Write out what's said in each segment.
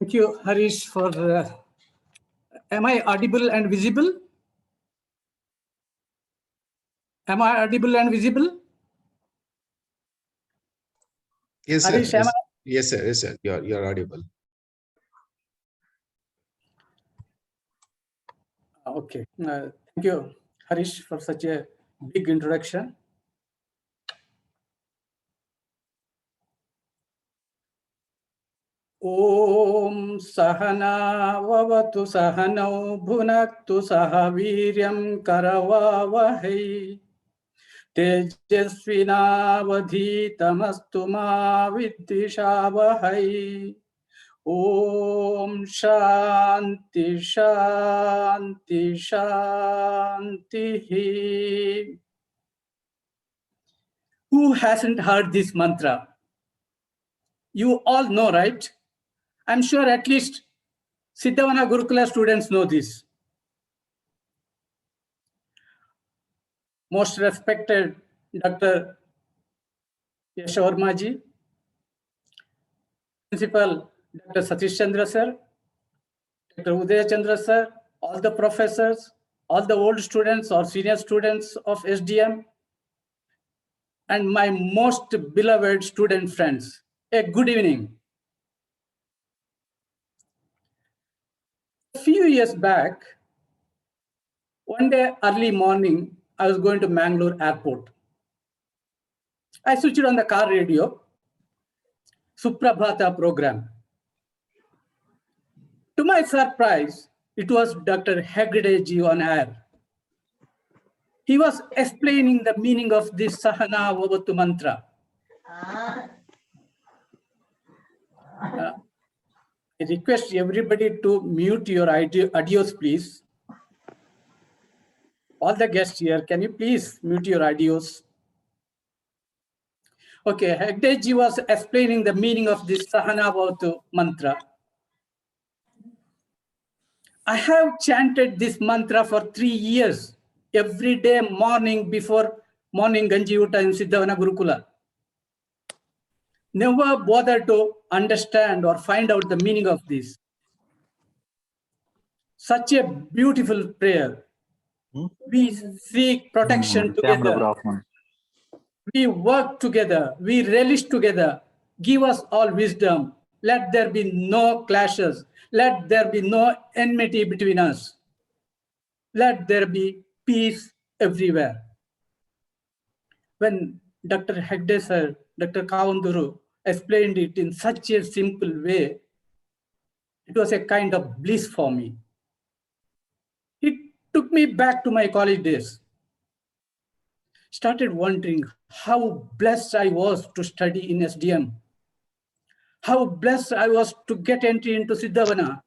Thank you, Harish, for. Am I audible and visible? Am I audible and visible? Yes, sir. Harish, Yes, sir. Yes, sir. You're audible. Okay. Thank you, Harish, for such a big introduction. Om Sahana Vavatu Sahanau Bhunaktu Sahaviryam Karavavahai Tejasvinavadhitamastu ma Viddhishavahai. Om Shanti Shanti Shanti. Who hasn't heard this mantra? You all know, right? I'm sure at least Siddhavana Gurukula students know this. Most respected Dr. Yashwarma ji, Principal Dr. Satish Chandra sir, Dr. Udaya Chandra sir, all the professors, all the old students or senior students of SDM, and my most beloved student friends. A good evening. A few years back, one day early morning, I was going to Mangalore airport. I switched on the car radio, Suprabhata program. To my surprise, it was Dr. Hegde ji on air. He was explaining the meaning of this Sahana Vavatu mantra. I request everybody to mute your audios, please. All the guests here, can you please mute your audios? Okay, Hegde ji was explaining the meaning of this Sahana Vavatu mantra. I have chanted this mantra for 3 years, every day morning before morning Ganji Uta in Siddhavana Gurukula. Never bothered to understand or find out the meaning of this. Such a beautiful prayer. We seek protection together. We work together. We relish together. Give us all wisdom. Let there be no clashes. Let there be no enmity between us. Let there be peace everywhere. When Dr. Hegde sir, Dr. Kavanduru explained it in such a simple way, it was a kind of bliss for me. It took me back to my college days. Started wondering how blessed I was to study in SDM. How blessed I was to get entry into Siddhavana.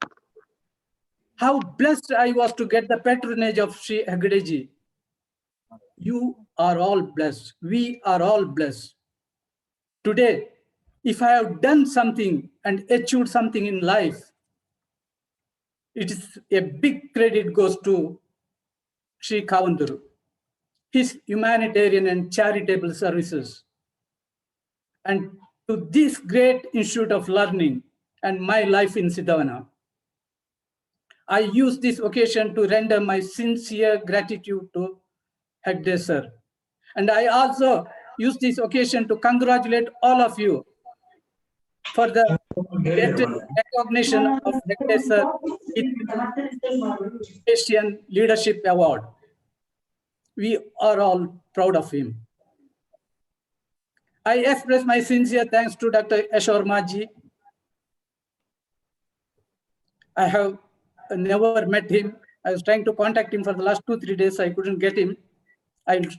How blessed I was to get the patronage of Sri Hegde ji. You are all blessed. We are all blessed. Today, if I have done something and achieved something in life, it is a big credit goes to Sri Kavanduru, his humanitarian and charitable services, and to this great institute of learning and my life in Siddhavana. I use this occasion to render my sincere gratitude to Hegde sir. And I also use this occasion to congratulate all of you for the recognition of Hegde sir with Asian Leadership Award. We are all proud of him. I express my sincere thanks to Dr. Yashwarma ji. I have never met him. I was trying to contact him for the last 2-3 days. I couldn't get him. I will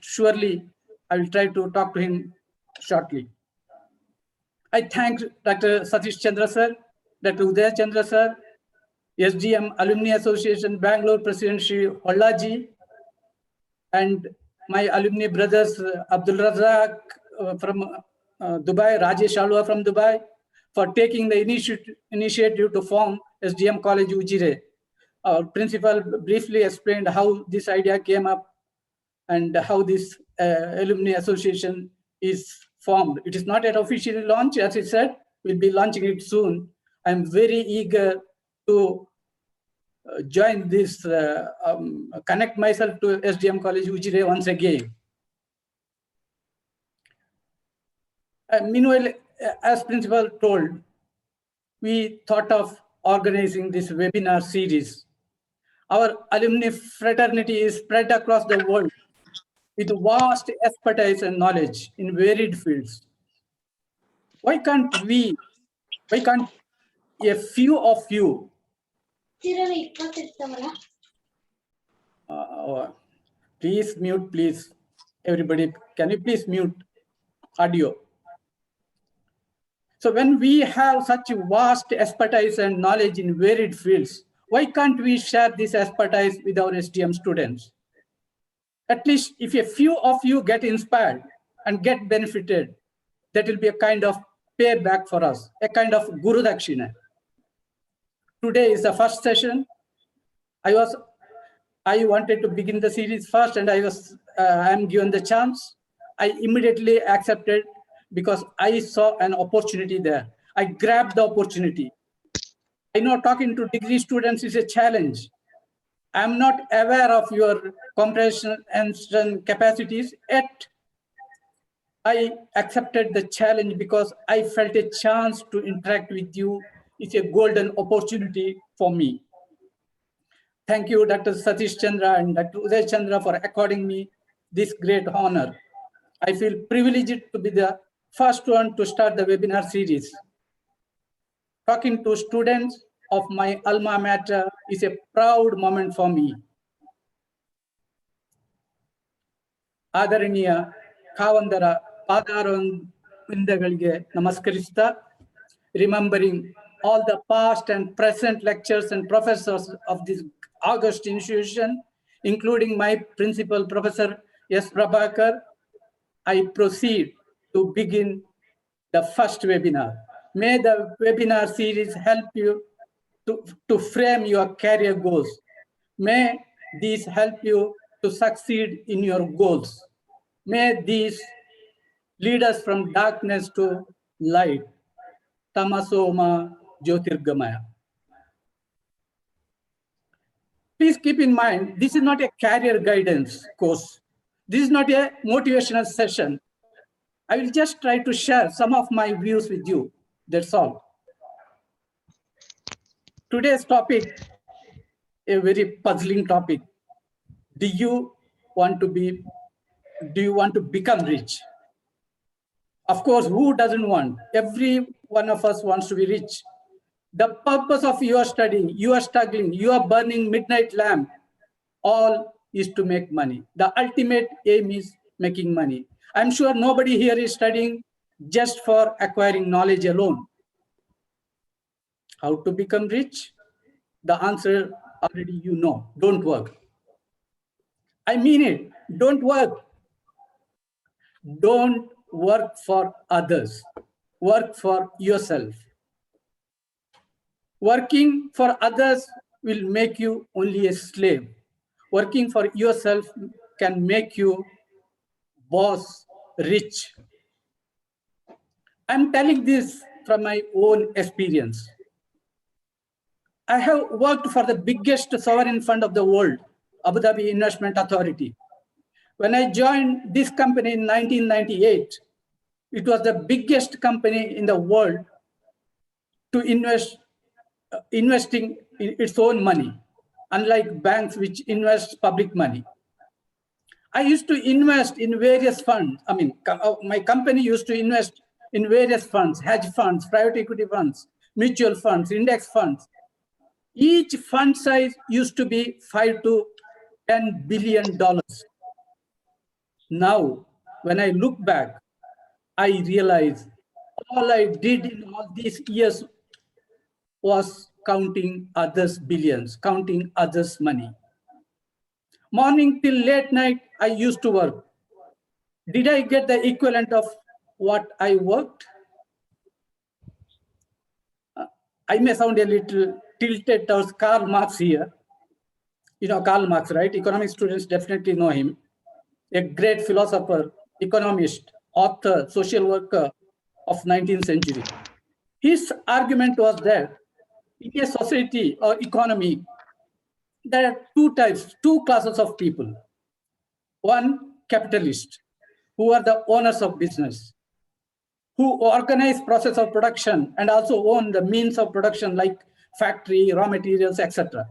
try to talk to him shortly. I thank Dr. Satish Chandra sir, Dr. Udaya Chandra sir, SDM Alumni Association Bangalore President Shri Holla ji, and my alumni brothers Abdul Razak from Dubai, Rajesh Alwa from Dubai, for taking the initiative to form SDM College Ujire. Our principal briefly explained how this idea came up and how this alumni association is formed. It is not yet officially launched, as he said. We'll be launching it soon. I'm very eager to join this, connect myself to SDM College Ujire once again. Meanwhile, as principal told, we thought of organizing this webinar series. Our alumni fraternity is spread across the world with vast expertise and knowledge in varied fields. Why can't a few of you, please mute, please, everybody, can you please mute audio? So when we have such vast expertise and knowledge in varied fields, why can't we share this expertise with our SDM students? At least if a few of you get inspired and get benefited, that will be a kind of payback for us, a kind of Guru Dakshina. Today is the first session. I wanted to begin the series first, and I'm given the chance. I immediately accepted because I saw an opportunity there. I grabbed the opportunity. I know talking to degree students is a challenge. I'm not aware of your comprehension capacities, yet I accepted the challenge because I felt a chance to interact with you. It's a golden opportunity for me. Thank you, Dr. Satish Chandra and Dr. Uday Chandra, for according me this great honor. I feel privileged to be the first one to start the webinar series. Talking to students of my alma mater is a proud moment for me. ಆದರಣೀಯ ಕಾವಂದರ ಪಾದಾರವಿಂದಗಳಿಗೆ ನಮಸ್ಕರಿಸ್ತಾ, remembering all the past and present lectures and professors of this august institution, including my principal, Professor S. Prabhakar, I proceed to begin the first webinar. May the webinar series help you to frame your career goals. May these help you to succeed in your goals. May these lead us from darkness to light. Tamasoma Jyotirgamaya. Please keep in mind, this is not a career guidance course. This is not a motivational session. I will just try to share some of my views with you. That's all. Today's topic, a very puzzling topic. Do you want to become rich? Of course, who doesn't want? Every one of us wants to be rich. The purpose of your studying, you are struggling, you are burning midnight lamp, all is to make money. The ultimate aim is making money. I'm sure nobody here is studying just for acquiring knowledge alone. How to become rich? The answer already you know. Don't work. I mean it. Don't work. Don't work for others. Work for yourself. Working for others will make you only a slave. Working for yourself can make you boss, rich. I'm telling this from my own experience. I have worked for the biggest sovereign fund of the world, Abu Dhabi Investment Authority. When I joined this company in 1998, it was the biggest company in the world to investing in its own money, unlike banks which invest public money. I used to invest in various funds. I mean, my company used to invest in various funds, hedge funds, private equity funds, mutual funds, index funds. Each fund size used to be $5 to $10 billion. Now, when I look back, I realize all I did in all these years was counting others' billions, counting others' money. Morning till late night, I used to work. Did I get the equivalent of what I worked? I may sound a little tilted towards Karl Marx here. You know Karl Marx, right? Economic students definitely know him. A great philosopher, economist, author, social worker of 19th century. His argument was that in a society or economy, there are two classes of people. One, capitalist, who are the owners of business, who organize process of production and also own the means of production like factory, raw materials, etc.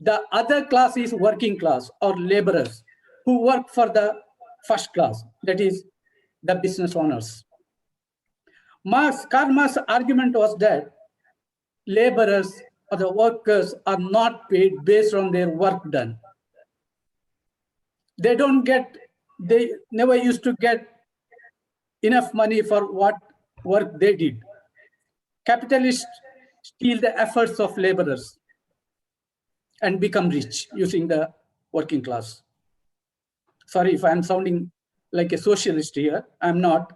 The other class is working class or laborers who work for the first class, that is the business owners. Karl Marx's argument was that laborers or the workers are not paid based on their work done. They never used to get enough money for what work they did. Capitalists steal the efforts of laborers and become rich using the working class. Sorry if I'm sounding like a socialist here. I'm not.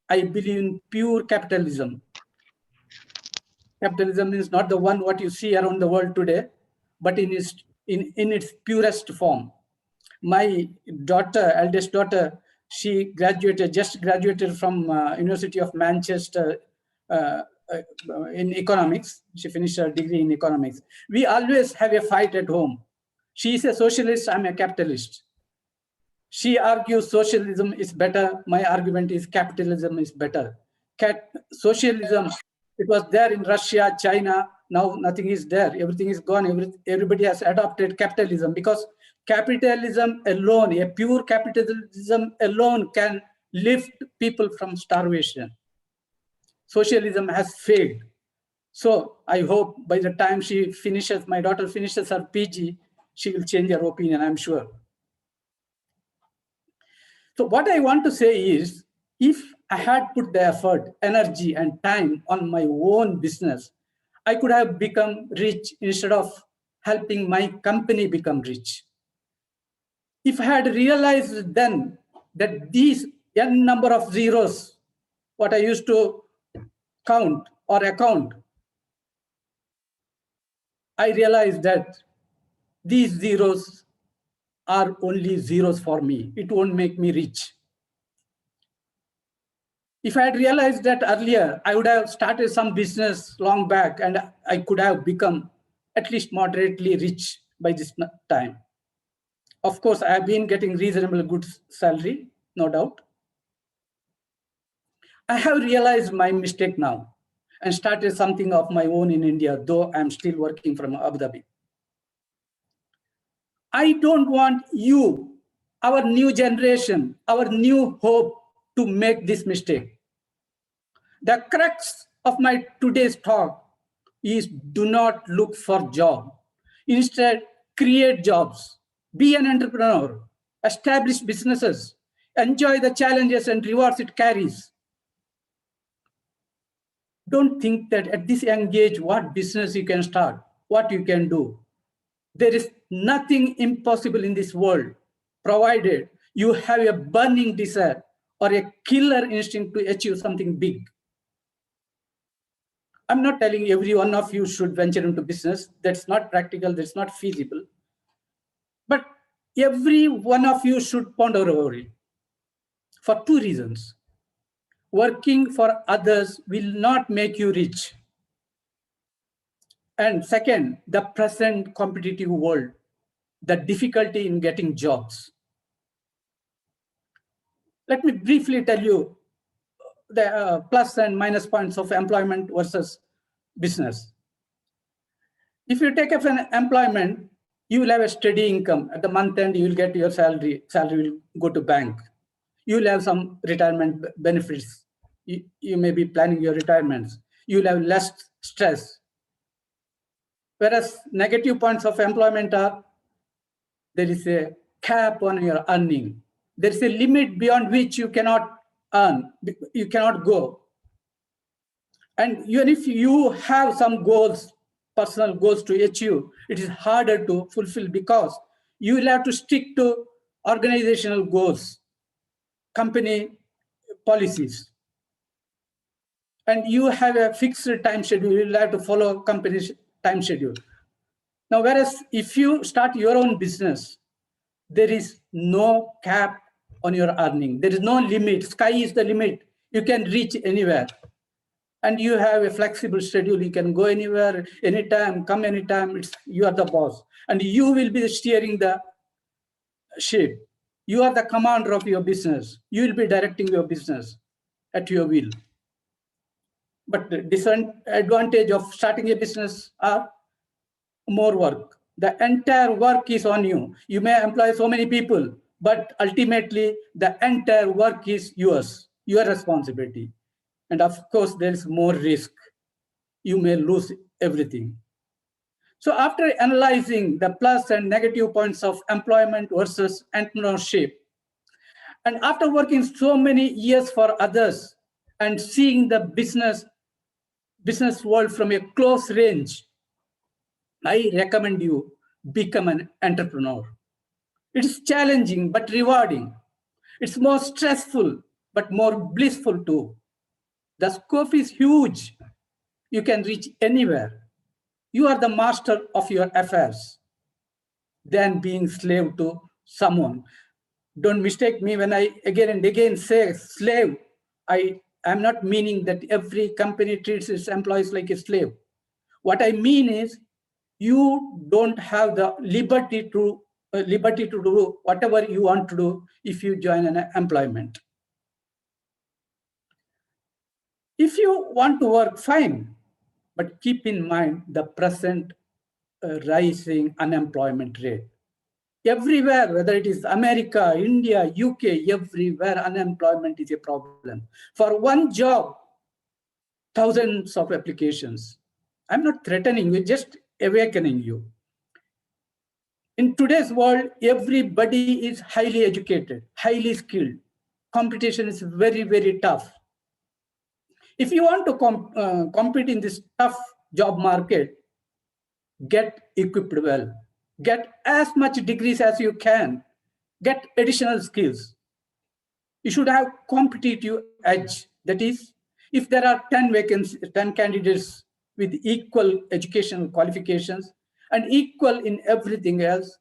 I believe in pure capitalism. Capitalism is not the one what you see around the world today, but in its purest form. My daughter, eldest daughter, she just graduated from University of Manchester in economics. She finished her degree in economics. We always have a fight at home. She is a socialist, I'm a capitalist. She argues socialism is better. My argument is capitalism is better. Socialism, it was there in Russia, China. Now nothing is there. Everything is gone. Everybody has adopted capitalism because capitalism alone, a pure capitalism alone can lift people from starvation. Socialism has failed. So I hope by the time my daughter finishes her PG, she will change her opinion, I'm sure. So what I want to say is, if I had put the effort, energy, and time on my own business, I could have become rich instead of helping my company become rich. If I had realized then that these n number of zeros, what I used to count or account, I realized that these zeros are only zeros for me. It won't make me rich. If I had realized that earlier, I would have started some business long back and I could have become at least moderately rich by this time. Of course, I have been getting reasonably good salary, no doubt. I have realized my mistake now and started something of my own in India, though I'm still working from Abu Dhabi. I don't want you, our new generation, our new hope, to make this mistake. The crux of my today's talk is do not look for job. Instead, create jobs, be an entrepreneur, establish businesses, enjoy the challenges and rewards it carries. Don't think that at this young age, what business you can start, what you can do. There is nothing impossible in this world, provided you have a burning desire or a killer instinct to achieve something big. I'm not telling every one of you should venture into business. That's not practical, that's not feasible. But every one of you should ponder over it for two reasons. Working for others will not make you rich. And second, the present competitive world, the difficulty in getting jobs. Let me briefly tell you the plus and minus points of employment versus business. If you take up an employment, you will have a steady income. At the month end, you will get your salary will go to bank. You will have some retirement benefits. You may be planning your retirements. You will have less stress. Whereas negative points of employment are, there is a cap on your earning. There is a limit beyond which you cannot earn, you cannot go. And even if you have some goals, personal goals to achieve, it is harder to fulfill because you will have to stick to organizational goals, company policies. And you have a fixed time schedule, you will have to follow company's time schedule. Now, whereas if you start your own business, there is no cap on your earning. There is no limit. Sky is the limit. You can reach anywhere. and you have a flexible schedule. You can go anywhere, anytime, come anytime. You are the boss, and you will be steering the ship. You are the commander of your business. You will be directing your business at your will. But the disadvantage of starting a business are more work. The entire work is on you. You may employ so many people, but ultimately the entire work is yours, your responsibility. And of course, there is more risk. You may lose everything. So after analyzing the plus and negative points of employment versus entrepreneurship, and after working so many years for others and seeing the business world from a close range, I recommend you become an entrepreneur. It's challenging but rewarding. It's more stressful but more blissful too. The scope is huge. You can reach anywhere. You are the master of your affairs than being slave to someone. Don't mistake me when I again and again say slave. I am not meaning that every company treats its employees like a slave. What I mean is you don't have the liberty to do whatever you want to do if you join an employment. If you want to work, fine, but keep in mind the present rising unemployment rate. Everywhere, whether it is America, India, UK, everywhere unemployment is a problem. For one job, thousands of applications. I'm not threatening you, just awakening you. In today's world, everybody is highly educated, highly skilled. Competition is very, very tough. If you want to compete in this tough job market, get equipped well. Get as much degrees as you can. Get additional skills. You should have competitive edge. That is, if there are 10 vacancies, 10 candidates with equal educational qualifications and equal in everything else,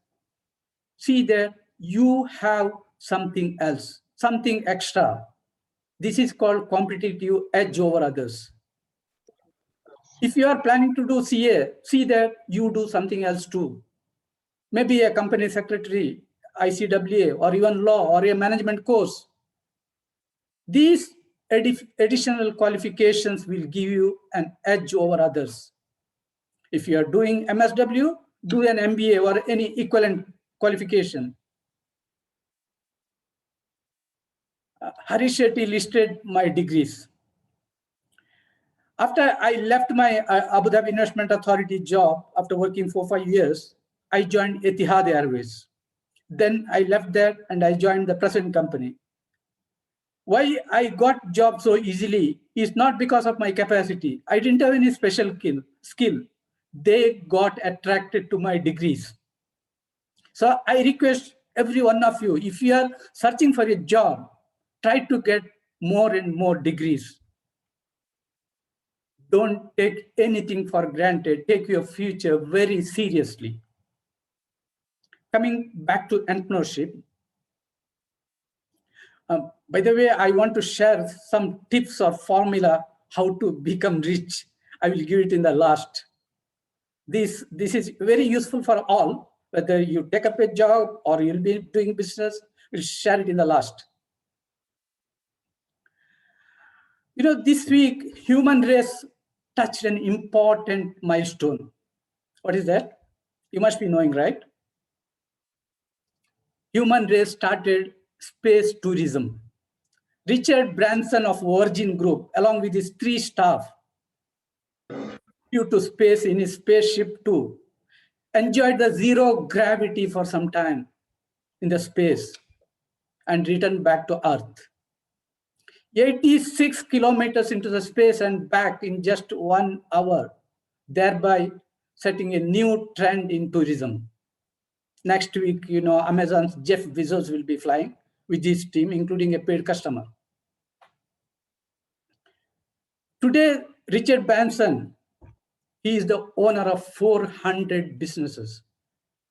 see that you have something else, something extra. This is called competitive edge over others. If you are planning to do CA, see that you do something else too. Maybe a company secretary, ICWA, or even law or a management course. These additional qualifications will give you an edge over others. If you are doing MSW, do an MBA or any equivalent qualification. Harish Shetty listed my degrees. After I left my Abu Dhabi Investment Authority job, after working for 5 years, I joined Etihad Airways. Then I left there and I joined the present company. Why I got job so easily is not because of my capacity. I didn't have any special skill. They got attracted to my degrees. So I request every one of you, if you are searching for a job, try to get more and more degrees. Don't take anything for granted. Take your future very seriously. Coming back to entrepreneurship, by the way, I want to share some tips or formula how to become rich. I will give it in the last. This is very useful for all, whether you take up a job or you'll be doing business. We'll share it in the last. You know, this week, human race touched an important milestone. What is that? You must be knowing, right? Human race started space tourism. Richard Branson of Virgin Group, along with his 3 staff, flew to space in his spaceship too, enjoyed the zero gravity for some time in the space, and returned back to Earth. 86 kilometers into the space and back in just 1 hour, thereby setting a new trend in tourism. Next week, you know, Amazon's Jeff Bezos will be flying with his team, including a paid customer. Today, Richard Branson, he is the owner of 400 businesses.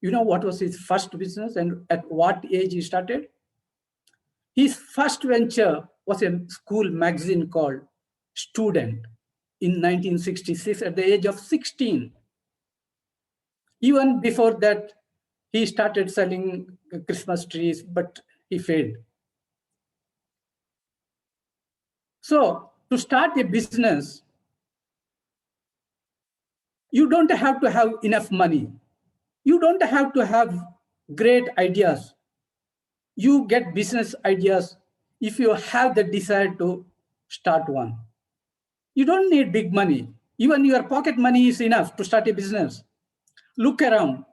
You know what was his first business and at what age he started? His first venture was a school magazine called Student. in 1966 at the age of 16. Even before that, he started selling Christmas trees, but he failed. So to start a business, you don't have to have enough money. You don't have to have great ideas. You get business ideas if you have the desire to start one. You don't need big money. Even your pocket money is enough to start a business. Look around.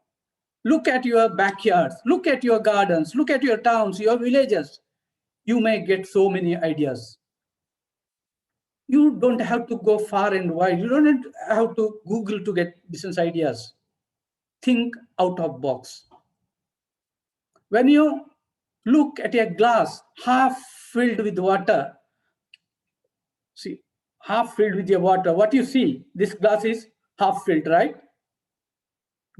Look at your backyards. Look at your gardens. Look at your towns, your villages. You may get so many ideas. You don't have to go far and wide. You don't have to Google to get business ideas. Think out of box. When you look at a glass half filled with water, see, half filled with your water, what you see? This glass is half filled, right?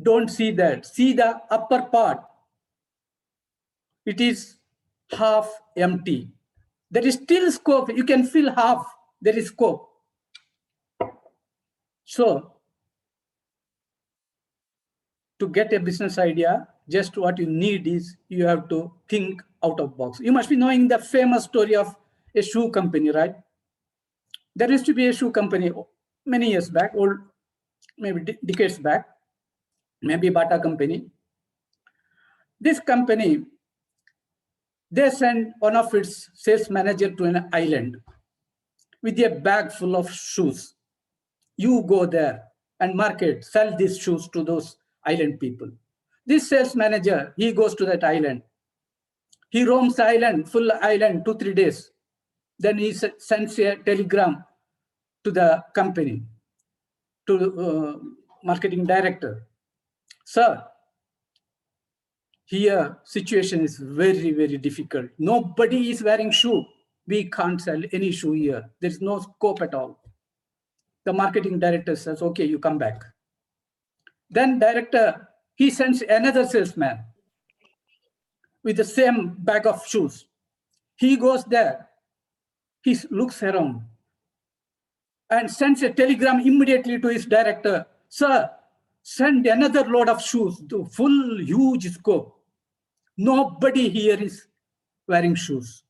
Don't see that. See the upper part. It is half empty. There is still scope. You can fill half. There is scope. So, to get a business idea, just what you need is you have to think out of box. You must be knowing the famous story of a shoe company, right? There used to be a shoe company many years back, or maybe decades back, maybe Bata company. This company, they sent one of its sales manager to an island with a bag full of shoes. You go there and market, sell these shoes to those island people. This sales manager, he goes to that island. He roams the island, full island, 2-3 days. Then he sends a telegram to the company, to the marketing director. Sir, here situation is very, very difficult. Nobody is wearing shoe. We can't sell any shoe here. There's no scope at all. The marketing director says, okay, you come back. Then director, he sends another salesman with the same bag of shoes. He goes there. He looks around and sends a telegram immediately to his director. Sir, send another load of shoes to full huge scope. Nobody here is wearing shoes.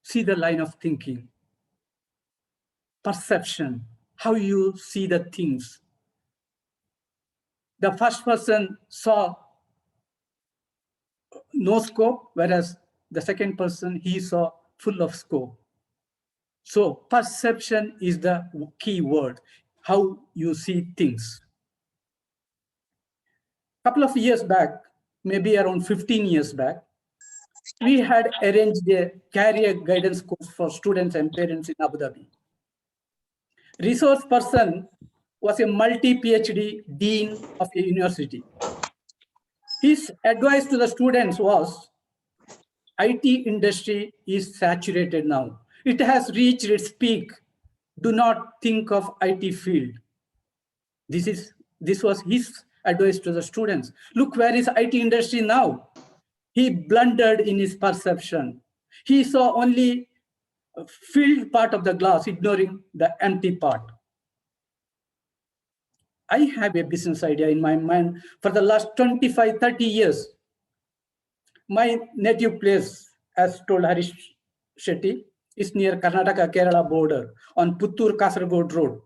See the line of thinking. Perception, how you see the things. The first person saw no scope, whereas the second person, he saw full of scope. So perception is the key word, how you see things. A couple of years back, maybe around 15 years back, we had arranged a career guidance course for students and parents in Abu Dhabi. Resource person was a multi-PhD dean of a university. His advice to the students was, IT industry is saturated now. It has reached its peak. Do not think of IT field. This was his advice to the students. Look, where is IT industry now? He blundered in his perception. He saw only a filled part of the glass, ignoring the empty part. I have a business idea in my mind for the last 25, 30 years. My native place, as told Harish Shetty, is near Karnataka-Kerala border on Puttur-Kasaragod road.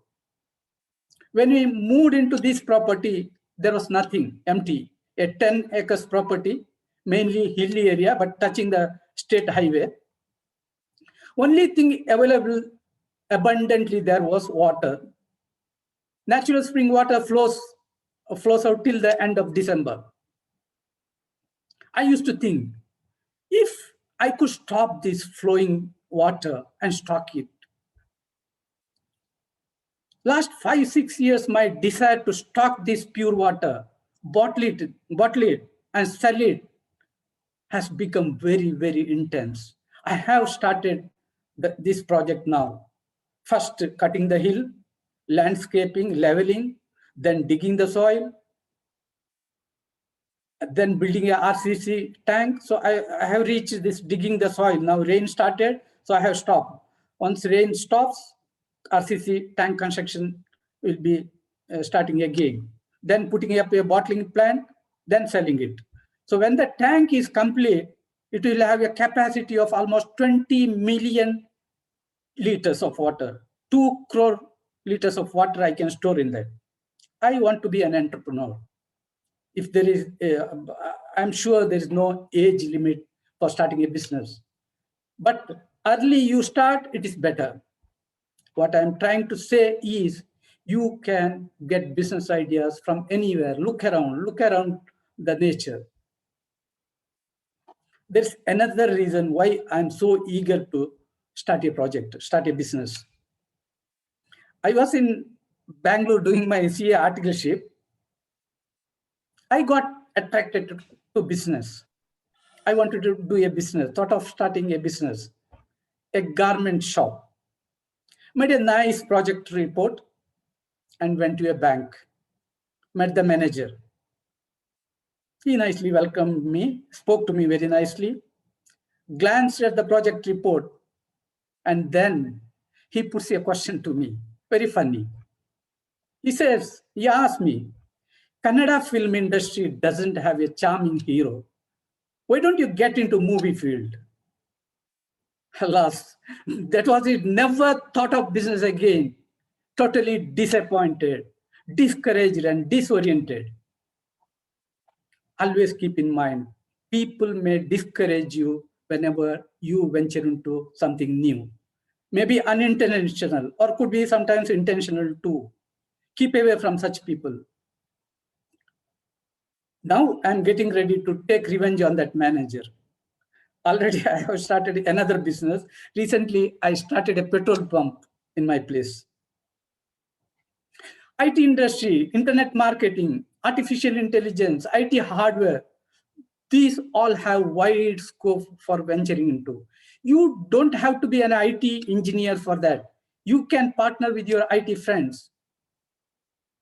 When we moved into this property, there was nothing, empty. A 10 acres property, mainly hilly area, but touching the state highway. Only thing available abundantly there was water. Natural spring water flows out till the end of December. I used to think, if I could stop this flowing water and stock it. Last 5-6 years, my desire to stock this pure water, bottle it and sell it has become very, very intense. I have started this project now. First, cutting the hill, landscaping, leveling, then digging the soil, then building a RCC tank. So I have reached this digging the soil. Now rain started, so I have stopped. Once rain stops, RCC tank construction will be starting again, then putting up a bottling plant, then selling it. So when the tank is complete, it will have a capacity of almost 20 million liters of water. 2 crore liters of water I can store in that. I want to be an entrepreneur. If there is, I'm sure there is no age limit for starting a business. But early you start, it is better. What I'm trying to say is you can get business ideas from anywhere. Look around the nature. There's another reason why I'm so eager to start a project, start a business. I was in Bangalore doing my CA articleship. I got attracted to business. I wanted to do a business, thought of starting a business, a garment shop. Made a nice project report and went to a bank. Met the manager. He nicely welcomed me, spoke to me very nicely, glanced at the project report, and then he puts a question to me, very funny. He asked me, Kannada film industry doesn't have a charming hero. Why don't you get into movie field? Alas, that was it. Never thought of business again. Totally disappointed, discouraged, and disoriented. Always keep in mind, people may discourage you whenever you venture into something new. Maybe unintentional, or could be sometimes intentional too. Keep away from such people. Now I'm getting ready to take revenge on that manager. Already I have started another business. Recently, I started a petrol pump in my place. IT industry, internet marketing, artificial intelligence, IT hardware, these all have wide scope for venturing into. You don't have to be an IT engineer for that. You can partner with your IT friends.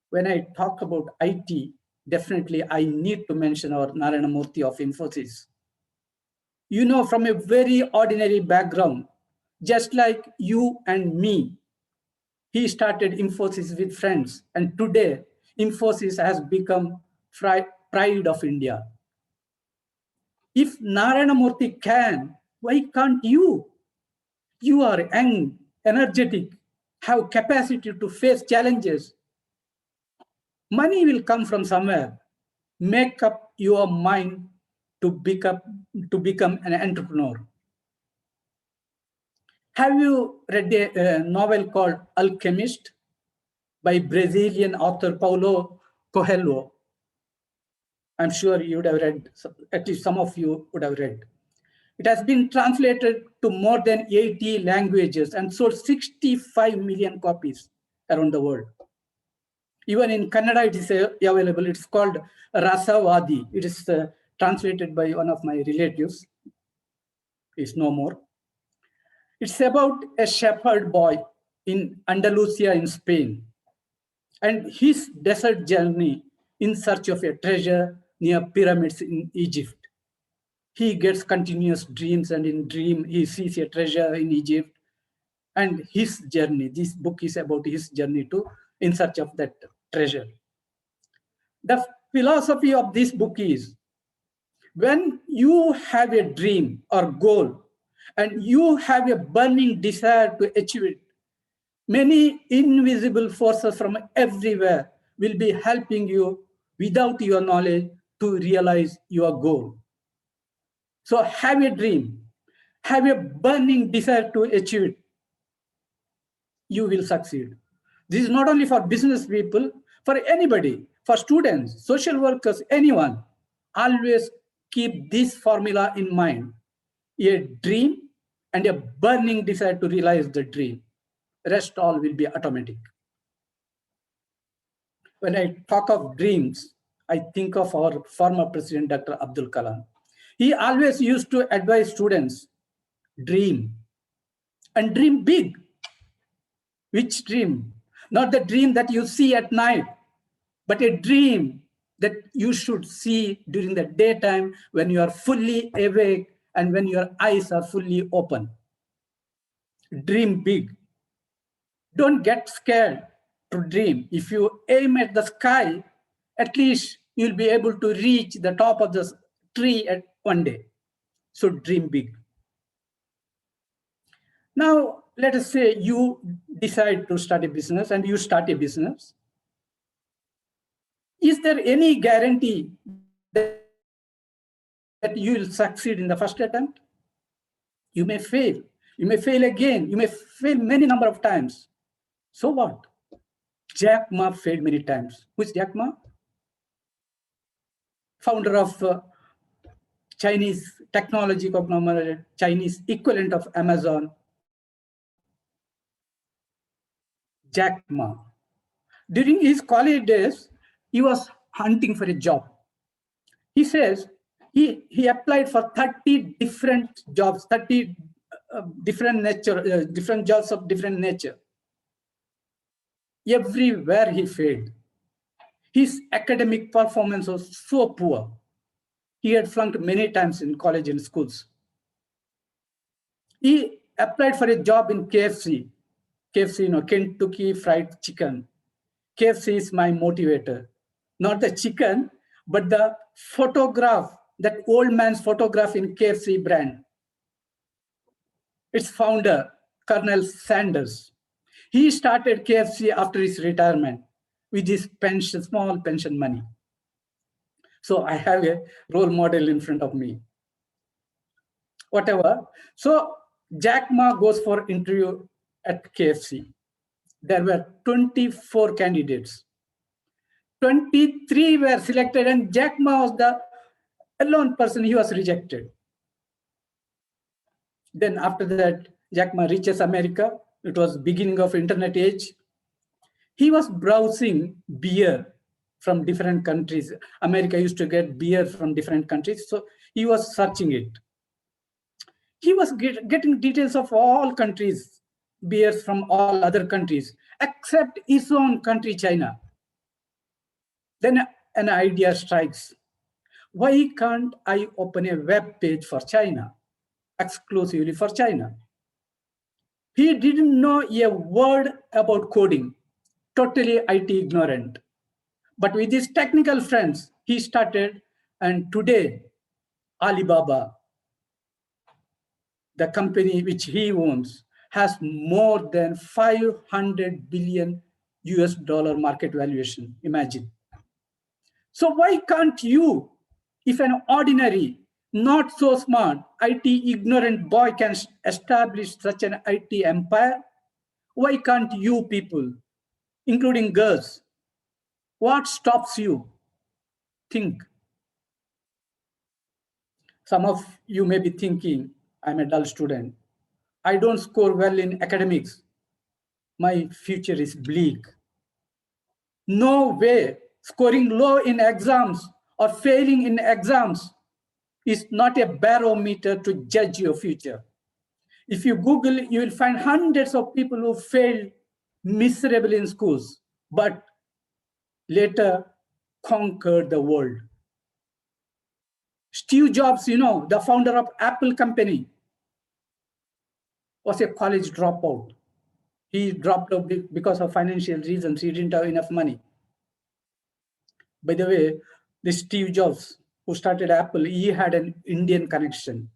When I talk about IT, definitely I need to mention our Narayana Murthy of Infosys. You know, from a very ordinary background, just like you and me, he started Infosys with friends. And today, Infosys has become pride of India. If Narayana Murthy can, why can't you? You are young, energetic, have capacity to face challenges. Money will come from somewhere. Make up your mind to become an entrepreneur. Have you read a novel called Alchemist by Brazilian author Paulo Coelho? I'm sure you would have read, at least some of you would have read. It has been translated to more than 80 languages and sold 65 million copies around the world. Even in Kannada, it is available. It's called Rasavadi. It is translated by one of my relatives. He's no more. It's about a shepherd boy in Andalusia in Spain and his desert journey in search of a treasure near pyramids in Egypt. He gets continuous dreams, and in dream he sees a treasure in Egypt and his journey. This book is about his journey in search of that treasure. The philosophy of this book is, when you have a dream or goal and you have a burning desire to achieve it, many invisible forces from everywhere will be helping you without your knowledge to realize your goal. So have a dream, have a burning desire to achieve it. You will succeed. This is not only for business people, for anybody, for students, social workers, anyone. Always keep this formula in mind. A dream and a burning desire to realize the dream. Rest all will be automatic. When I talk of dreams, I think of our former president, Dr. Abdul Kalam. He always used to advise students, dream and dream big. Which dream? Not the dream that you see at night, but a dream that you should see during the daytime when you are fully awake and when your eyes are fully open. Dream big. Don't get scared to dream. If you aim at the sky, at least you'll be able to reach the top of the tree at one day. So dream big. Now, let us say you decide to start a business and you start a business. Is there any guarantee that you will succeed in the first attempt? You may fail. You may fail again. You may fail many number of times. So what? Jack Ma failed many times. Who is Jack Ma? Founder of Chinese technology conglomerate, Chinese equivalent of Amazon, Jack Ma. During his college days, he was hunting for a job. He says he applied for 30 different jobs, 30 different jobs of different nature. Everywhere he failed. His academic performance was so poor. He had flunked many times in college and schools. He applied for a job in KFC. KFC, Kentucky Fried Chicken. KFC is my motivator. Not the chicken, but the photograph, that old man's photograph in KFC brand. Its founder, Colonel Sanders. He started KFC after his retirement with his pension, small pension money. So I have a role model in front of me. Whatever. So Jack Ma goes for interview at KFC. There were 24 candidates. 23 were selected and Jack Ma was the alone person. He was rejected. Then after that, Jack Ma reaches America. It was beginning of internet age. He was browsing beer from different countries. America used to get beer from different countries. So he was searching it. He was getting details of all countries, beers from all other countries, except his own country, China. Then an idea strikes. Why can't I open a web page for China, exclusively for China? He didn't know a word about coding, totally IT ignorant. But with his technical friends, he started, and today, Alibaba, the company which he owns, has more than 500 billion US dollar market valuation. Imagine. So why can't you, if an ordinary, not so smart, IT ignorant boy can establish such an IT empire? Why can't you people, including girls? What stops you? Think. Some of you may be thinking, I'm a dull student. I don't score well in academics. My future is bleak. No way. Scoring low in exams or failing in exams is not a barometer to judge your future. If you Google, you will find hundreds of people who failed miserably in schools, but later conquered the world. Steve Jobs, the founder of Apple company, was a college dropout. He dropped out because of financial reasons. He didn't have enough money. By the way, this Steve Jobs, who started Apple, he had an Indian connection.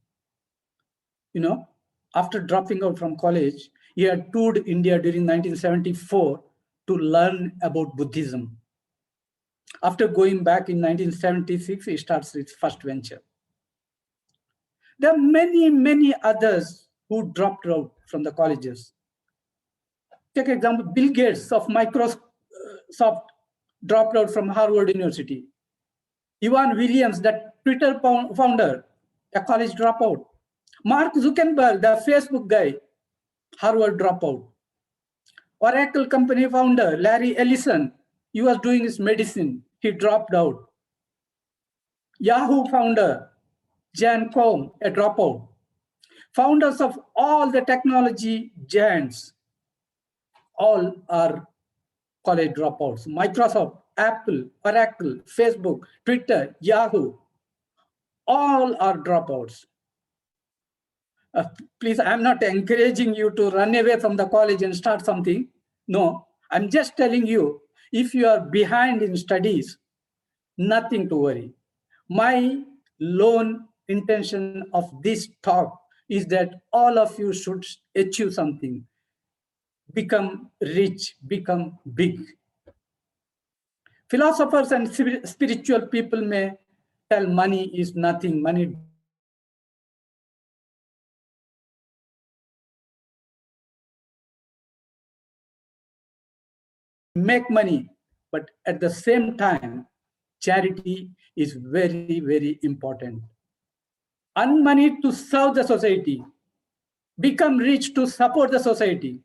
After dropping out from college, he had toured India during 1974 to learn about Buddhism. After going back in 1976, he starts his first venture. There are many, many others who dropped out from the colleges. Take example, Bill Gates of Microsoft dropped out from Harvard University. Evan Williams, the Twitter founder, a college dropout. Mark Zuckerberg, the Facebook guy, Harvard dropout. Oracle company founder, Larry Ellison, he was doing his medicine, he dropped out. Yahoo founder, Jan Koum, a dropout. Founders of all the technology giants, all are college dropouts. Microsoft, Apple, Oracle, Facebook, Twitter, Yahoo, all are dropouts. Please, I'm not encouraging you to run away from the college and start something. No, I'm just telling you, if you are behind in studies, nothing to worry. My lone intention of this talk is that all of you should achieve something, become rich, become big. Philosophers and spiritual people may tell money is nothing, money doesn't matter. Make money, but at the same time, charity is very, very important. Earn money to serve the society, become rich to support the society.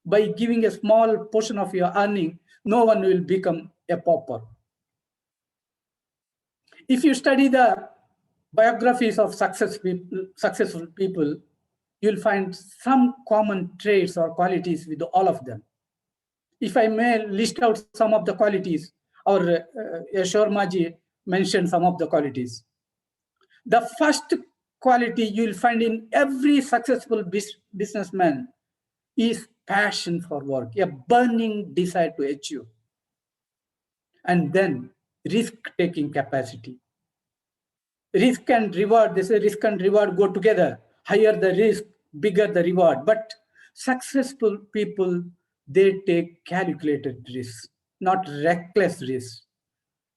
By giving a small portion of your earning, no one will become a pauper. If you study the biographies of successful people, you'll find some common traits or qualities with all of them. If I may list out some of the qualities, or Yashor Maji mentioned some of the qualities. The first quality you'll find in every successful businessman is passion for work, a burning desire to achieve. And then risk-taking capacity. Risk and reward, they say risk and reward go together. Higher the risk, bigger the reward. But successful people, they take calculated risks, not reckless risks.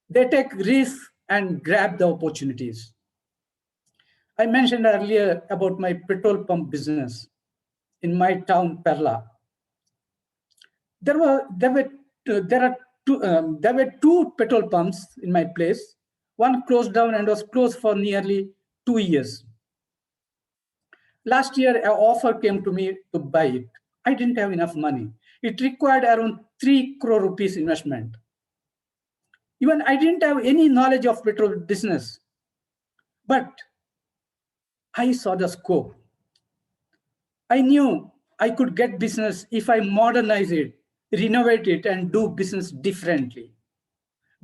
They take risks and grab the opportunities. I mentioned earlier about my petrol pump business in my town, Perla. There were two petrol pumps in my place. One closed down and was closed for nearly 2 years. Last year, an offer came to me to buy it. I didn't have enough money. It required around 3 crore rupees investment. Even I didn't have any knowledge of petrol business, but I saw the scope. I knew I could get business if I modernize it, renovate it, and do business differently.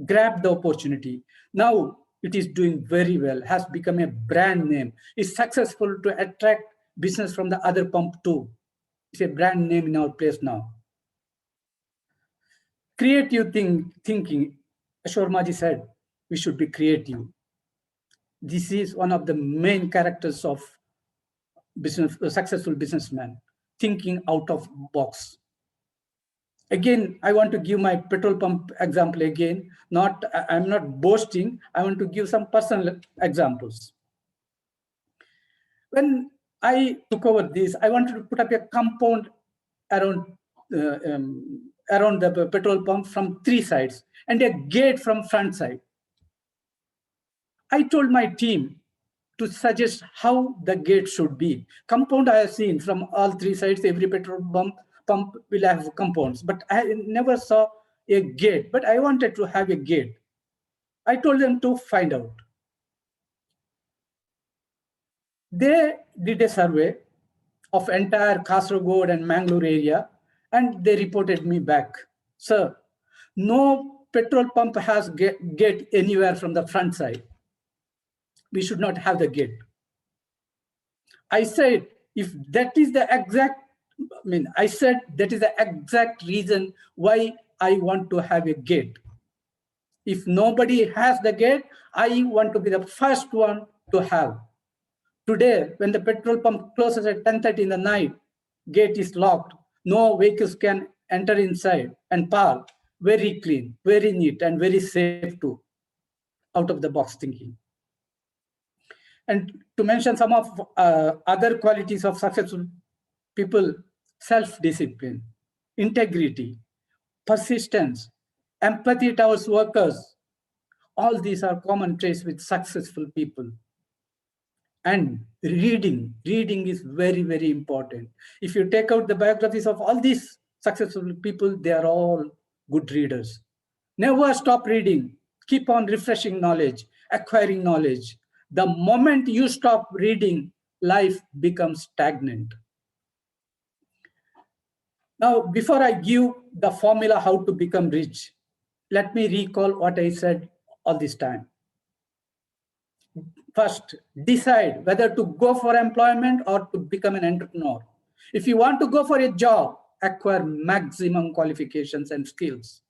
Grab the opportunity. Now it is doing very well, has become a brand name, is successful to attract business from the other pump too. It's a brand name in our place now. Creative thinking, Ashwar Maji said, we should be creative. This is one of the main characters of successful businessman, thinking out of box. Again, I want to give my petrol pump example again. I'm not boasting. I want to give some personal examples. When I took over this, I wanted to put up a compound around the petrol pump from 3 sides and a gate from front side. I told my team to suggest how the gate should be. Compound I have seen from all 3 sides, every petrol pump will have compounds, but I never saw a gate, but I wanted to have a gate. I told them to find out. They did a survey of entire Kasaragod and Mangalore area, and they reported me back. Sir, no petrol pump has gate anywhere from the front side. We should not have the gate. I said, if that is the exact, I said that is the exact reason why I want to have a gate. If nobody has the gate, I want to be the first one to have. Today, when the petrol pump closes at 10:30 in the night, gate is locked. No vehicles can enter inside and park. Very clean, very neat, and very safe too. Out of the box thinking. And to mention some of other qualities of successful people, self-discipline, integrity, persistence, empathy towards workers. All these are common traits with successful people. And reading is very, very important. If you take out the biographies of all these successful people, they are all good readers. Never stop reading. Keep on refreshing knowledge, acquiring knowledge. The moment you stop reading, life becomes stagnant. Now, before I give the formula how to become rich, let me recall what I said all this time. First, decide whether to go for employment or to become an entrepreneur. If you want to go for a job, acquire maximum qualifications and skills,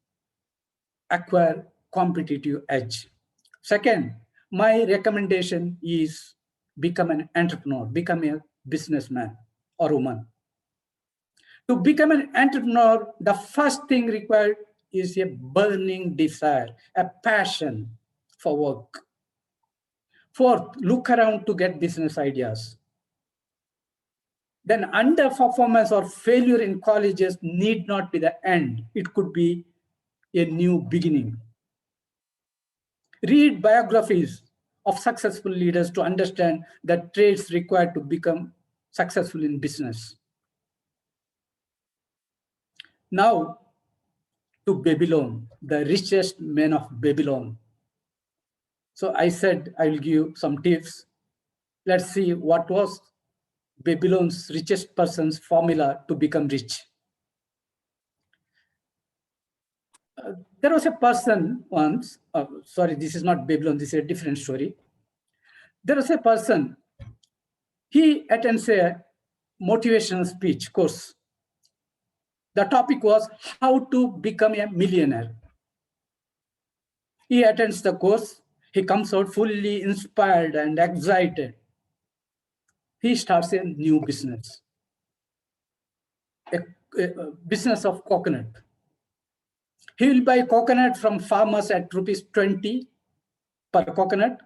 acquire competitive edge. Second, my recommendation is become an entrepreneur, become a businessman or woman. To become an entrepreneur, the first thing required is a burning desire, a passion for work. Fourth, look around to get business ideas. Then underperformance or failure in colleges need not be the end. It could be a new beginning. Read biographies of successful leaders to understand the traits required to become successful in business. Now to Babylon, the richest man of Babylon. So I said I will give some tips. Let's see what was Babylon's richest person's formula to become rich. There was a person once, sorry, this is not Babylon, this is a different story. There was a person, he attends a motivational speech course. The topic was how to become a millionaire. He attends the course, he comes out fully inspired and excited. He starts a new business, a business of coconut. He will buy coconut from farmers at rupees 20 per coconut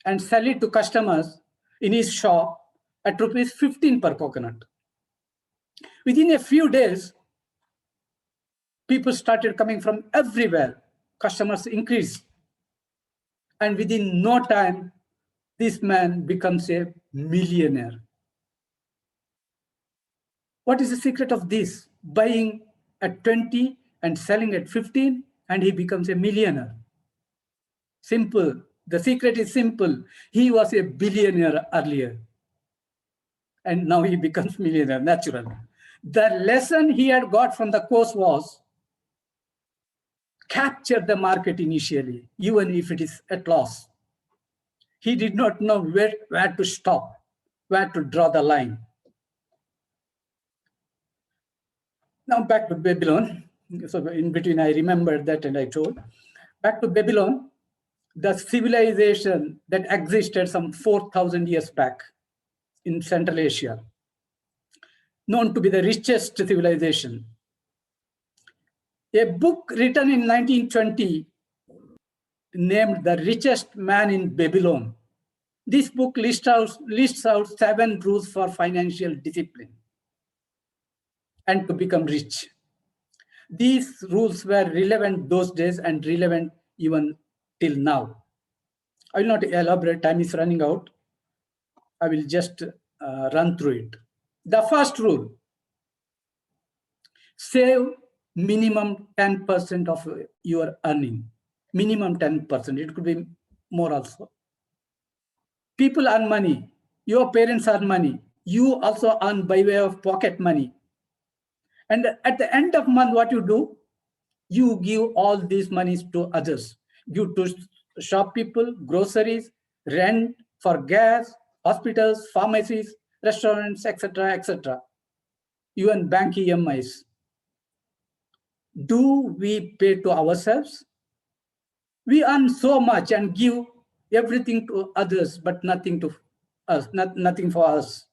and sell it to customers in his shop at rupees 15 per coconut. Within a few days, people started coming from everywhere. Customers increased. And within no time, this man becomes a millionaire. What is the secret of this? Buying at 20 and selling at 15, and he becomes a millionaire. Simple. The secret is simple. He was a billionaire earlier, and now he becomes millionaire, natural. The lesson he had got from the course was capture the market initially, even if it is at loss. He did not know where to stop, where to draw the line. Now back to Babylon. So in between, I remembered that and I told. Back to Babylon, the civilization that existed some 4,000 years back in Central Asia, known to be the richest civilization. A book written in 1920 named The Richest Man in Babylon. This book lists out 7 rules for financial discipline and to become rich. These rules were relevant those days and relevant even till now. I will not elaborate, time is running out. I will just run through it. The first rule, save minimum 10% of your earning. Minimum 10%, it could be more also. People earn money, your parents earn money, you also earn by way of pocket money. And at the end of month, what you do? You give all these monies to others. Give to shop people, groceries, rent for gas, hospitals, pharmacies, restaurants, etc., etc. Even bank EMIs. Do we pay to ourselves? We earn so much and give everything to others, but nothing to us, nothing for us.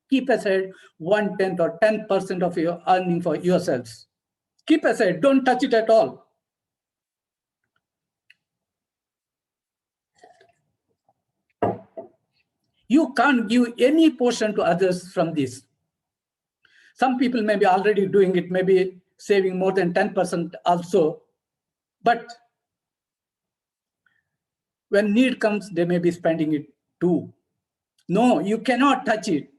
Keep aside 1/10 or 10% of your earning for yourselves. Keep aside, don't touch it at all. You can't give any portion to others from this. Some people may be already doing it, maybe saving more than 10% also, but when need comes, they may be spending it too. No, you cannot touch it.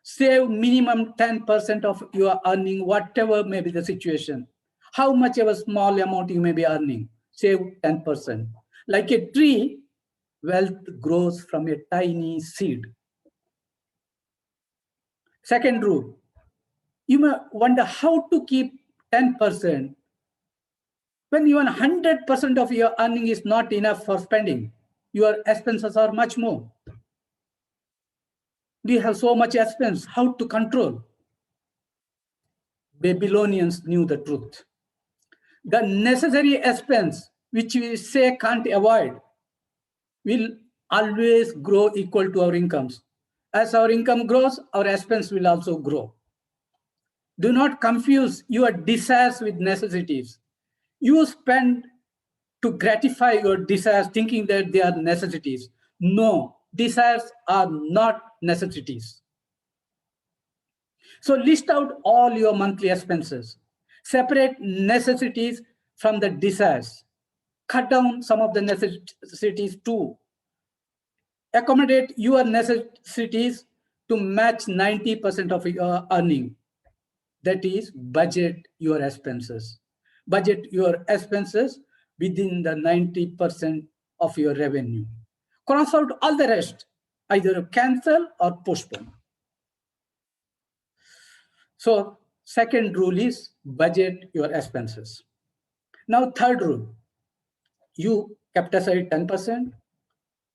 Save minimum 10% of your earning, whatever may be the situation. How much of a small amount you may be earning, save 10%. Like a tree, wealth grows from a tiny seed. Second rule, you may wonder how to keep 10% when even 100% of your earning is not enough for spending. Your expenses are much more. We have so much expense, how to control? Babylonians knew the truth. The necessary expense, which we say can't avoid, will always grow equal to our incomes. As our income grows, our expense will also grow. Do not confuse your desires with necessities. You spend to gratify your desires thinking that they are necessities. No, desires are not necessities. So list out all your monthly expenses. Separate necessities from the desires. Cut down some of the necessities too. Accommodate your necessities to match 90% of your earning. That is, budget your expenses. Budget your expenses within the 90% of your revenue. Cross out all the rest, either cancel or postpone. So second rule is budget your expenses. Now third rule, you kept aside 10%.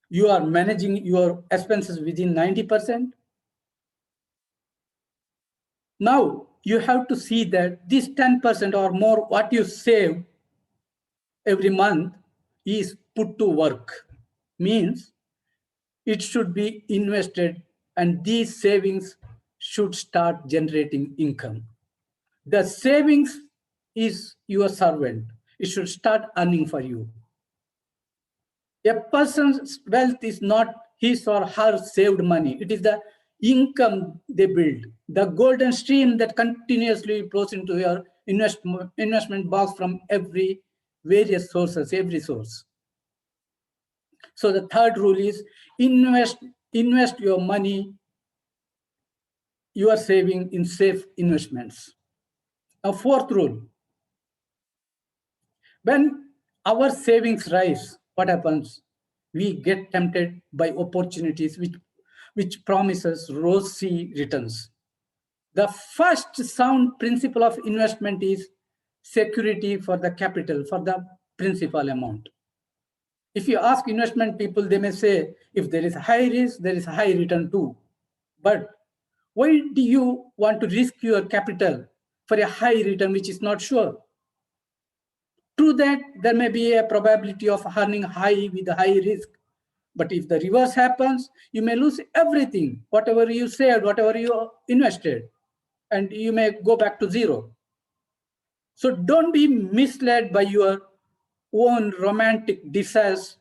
You are managing your expenses within 90%. Now you have to see that this 10% or more what you save every month is put to work. Means it should be invested and these savings should start generating income. The savings is your servant. It should start earning for you. A person's wealth is not his or her saved money. It is the income they build, the golden stream that continuously flows into your investment box from every various sources, every source. So the third rule is invest your money, you are saving in safe investments. A fourth rule, when our savings rise, what happens? We get tempted by opportunities which promises rosy returns. The first sound principle of investment is security for the capital, for the principal amount. If you ask investment people, they may say, if there is high risk, there is high return too. But why do you want to risk your capital for a high return which is not sure? True that there may be a probability of earning high with high risk. But if the reverse happens, you may lose everything, whatever you saved, whatever you invested, and you may go back to zero. So don't be misled by your own romantic desires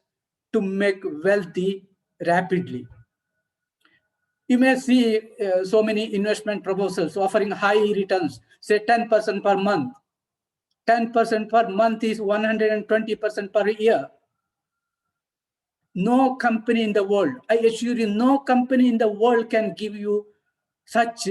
to make wealthy rapidly. You may see so many investment proposals offering high returns, say 10% per month. 10% per month is 120% per year. No company in the world, I assure you, no company in the world can give you such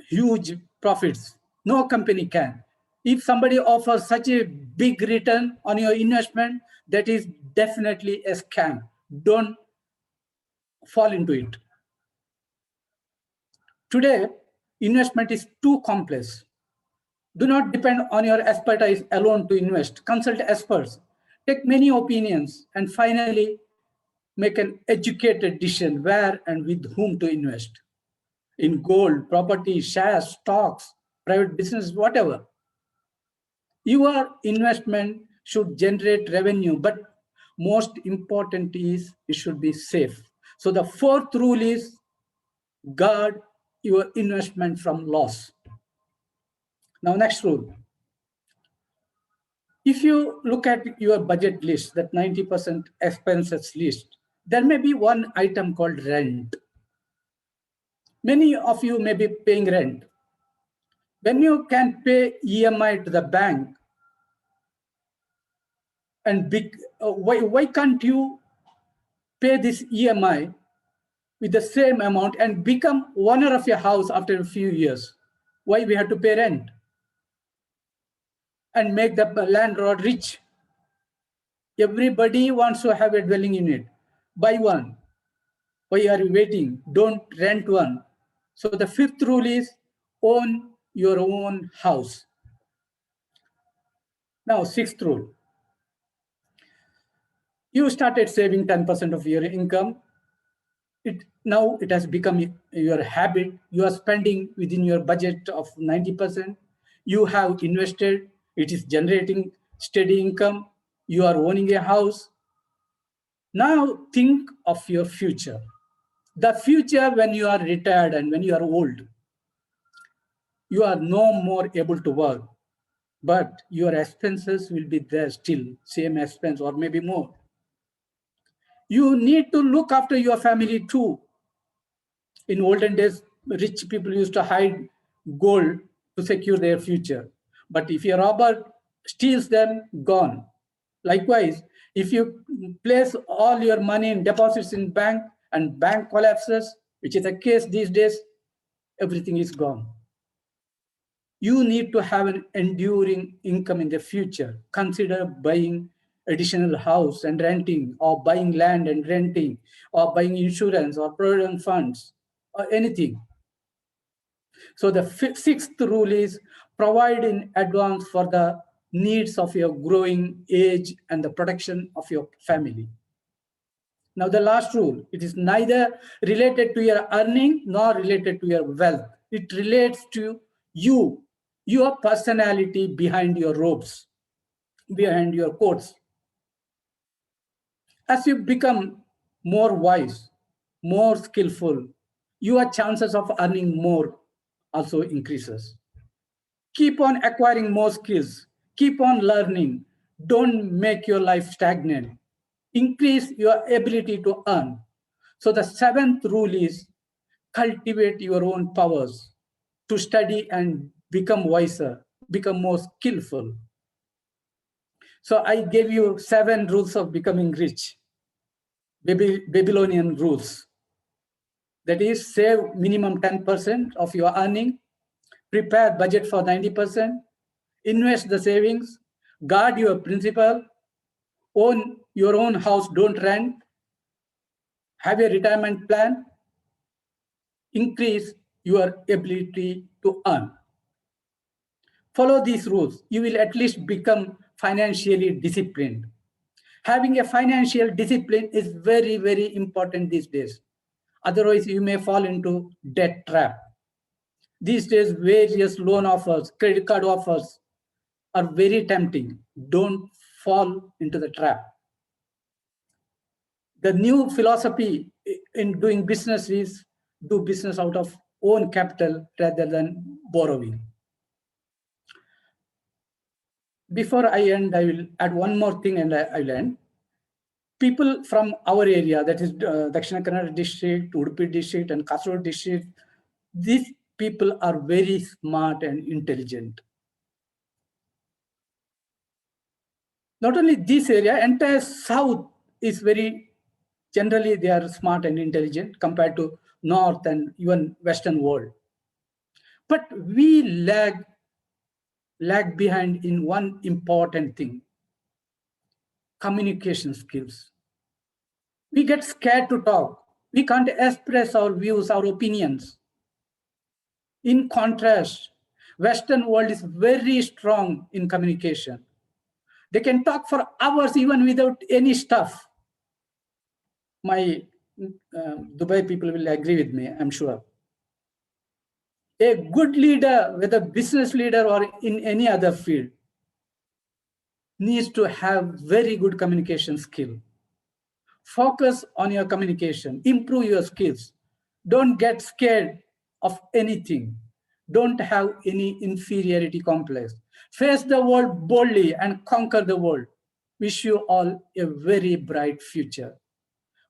huge profits. No company can. If somebody offers such a big return on your investment, that is definitely a scam. Don't fall into it. Today, investment is too complex. Do not depend on your expertise alone to invest. Consult experts. Take many opinions and finally make an educated decision where and with whom to invest. In gold, property, shares, stocks, private business, whatever. Your investment should generate revenue, but most important is it should be safe. So the fourth rule is guard your investment from loss. Now, next rule. If you look at your budget list, that 90% expenses list, there may be one item called rent. Many of you may be paying rent. When you can pay EMI to the bank, and why can't you pay this EMI with the same amount and become owner of your house after a few years? Why we have to pay rent? And make the landlord rich. Everybody wants to have a dwelling unit. Buy one. Why are you waiting? Don't rent one. So the fifth rule is own your own house. Now, sixth rule. You started saving 10% of your income. Now it has become your habit. You are spending within your budget of 90%. You have invested. It is generating steady income. You are owning a house. Now think of your future. The future when you are retired and when you are old. You are no more able to work, but your expenses will be there still, same expense or maybe more. You need to look after your family too. In olden days, rich people used to hide gold to secure their future. But if a robber steals them, gone. Likewise, if you place all your money in deposits in bank and bank collapses, which is the case these days, everything is gone. You need to have an enduring income in the future. Consider buying additional house and renting, or buying land and renting, or buying insurance or provident funds, or anything. So the sixth rule is provide in advance for the needs of your growing age and the protection of your family. Now the last rule, it is neither related to your earning nor related to your wealth. It relates to you, your personality behind your robes, behind your coats. As you become more wise, more skillful, your chances of earning more also increases. Keep on acquiring more skills. Keep on learning. Don't make your life stagnant. Increase your ability to earn. So the seventh rule is cultivate your own powers to study and become wiser, become more skillful. So I gave you 7 rules of becoming rich, Babylonian rules. That is, save minimum 10% of your earning, prepare budget for 90%, invest the savings, guard your principal, own your own house, don't rent, have a retirement plan, increase your ability to earn. Follow these rules. You will at least become financially disciplined. Having a financial discipline is very, very important these days. Otherwise, you may fall into debt trap. These days, various loan offers, credit card offers are very tempting. Don't fall into the trap. The new philosophy in doing business is do business out of own capital rather than borrowing. Before I end, I will add one more thing and I will end. People from our area, that is Dakshina Kannada district, Udupi district, and Kasaragod district, these people are very smart and intelligent. Not only this area, entire South is very, generally they are smart and intelligent compared to North and even Western world. But we lag behind in one important thing, communication skills. We get scared to talk. We can't express our views, our opinions. In contrast, Western world is very strong in communication. They can talk for hours even without any stuff. My Dubai people will agree with me, I'm sure. A good leader, whether business leader or in any other field, needs to have very good communication skill. Focus on your communication, improve your skills. Don't get scared of anything. Don't have any inferiority complex. Face the world boldly and conquer the world. Wish you all a very bright future.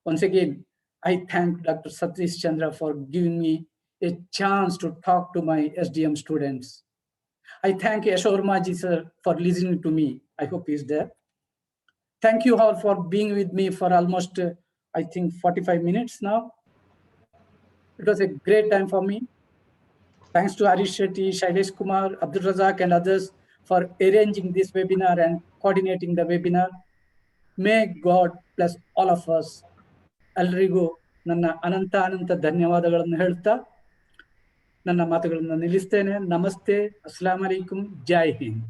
Once again, I thank Dr. Satish Chandra for giving me a chance to talk to my SDM students. I thank Yashormaji sir for listening to me. I hope he's there. Thank you all for being with me for almost, I think, 45 minutes now. It was a great time for me. Thanks to Harish Shetty, Shailesh Kumar, Abdul Razak, and others for arranging this webinar and coordinating the webinar. May God bless all of us. ಎಲ್ರಿಗೂ ನನ್ನ ಅನಂತ ಧನ್ಯವಾದಗಳನ್ನು ಹೇಳ್ತಾ ನನ್ನ ಮಾತುಗಳನ್ನು ನಿಲ್ಲಿಸ್ತೇನೆ. ನಮಸ್ತೆ, ಅಸ್ಸಲಾಂ ಅಲೈಕುಂ, ಜೈ ಹಿಂದ್.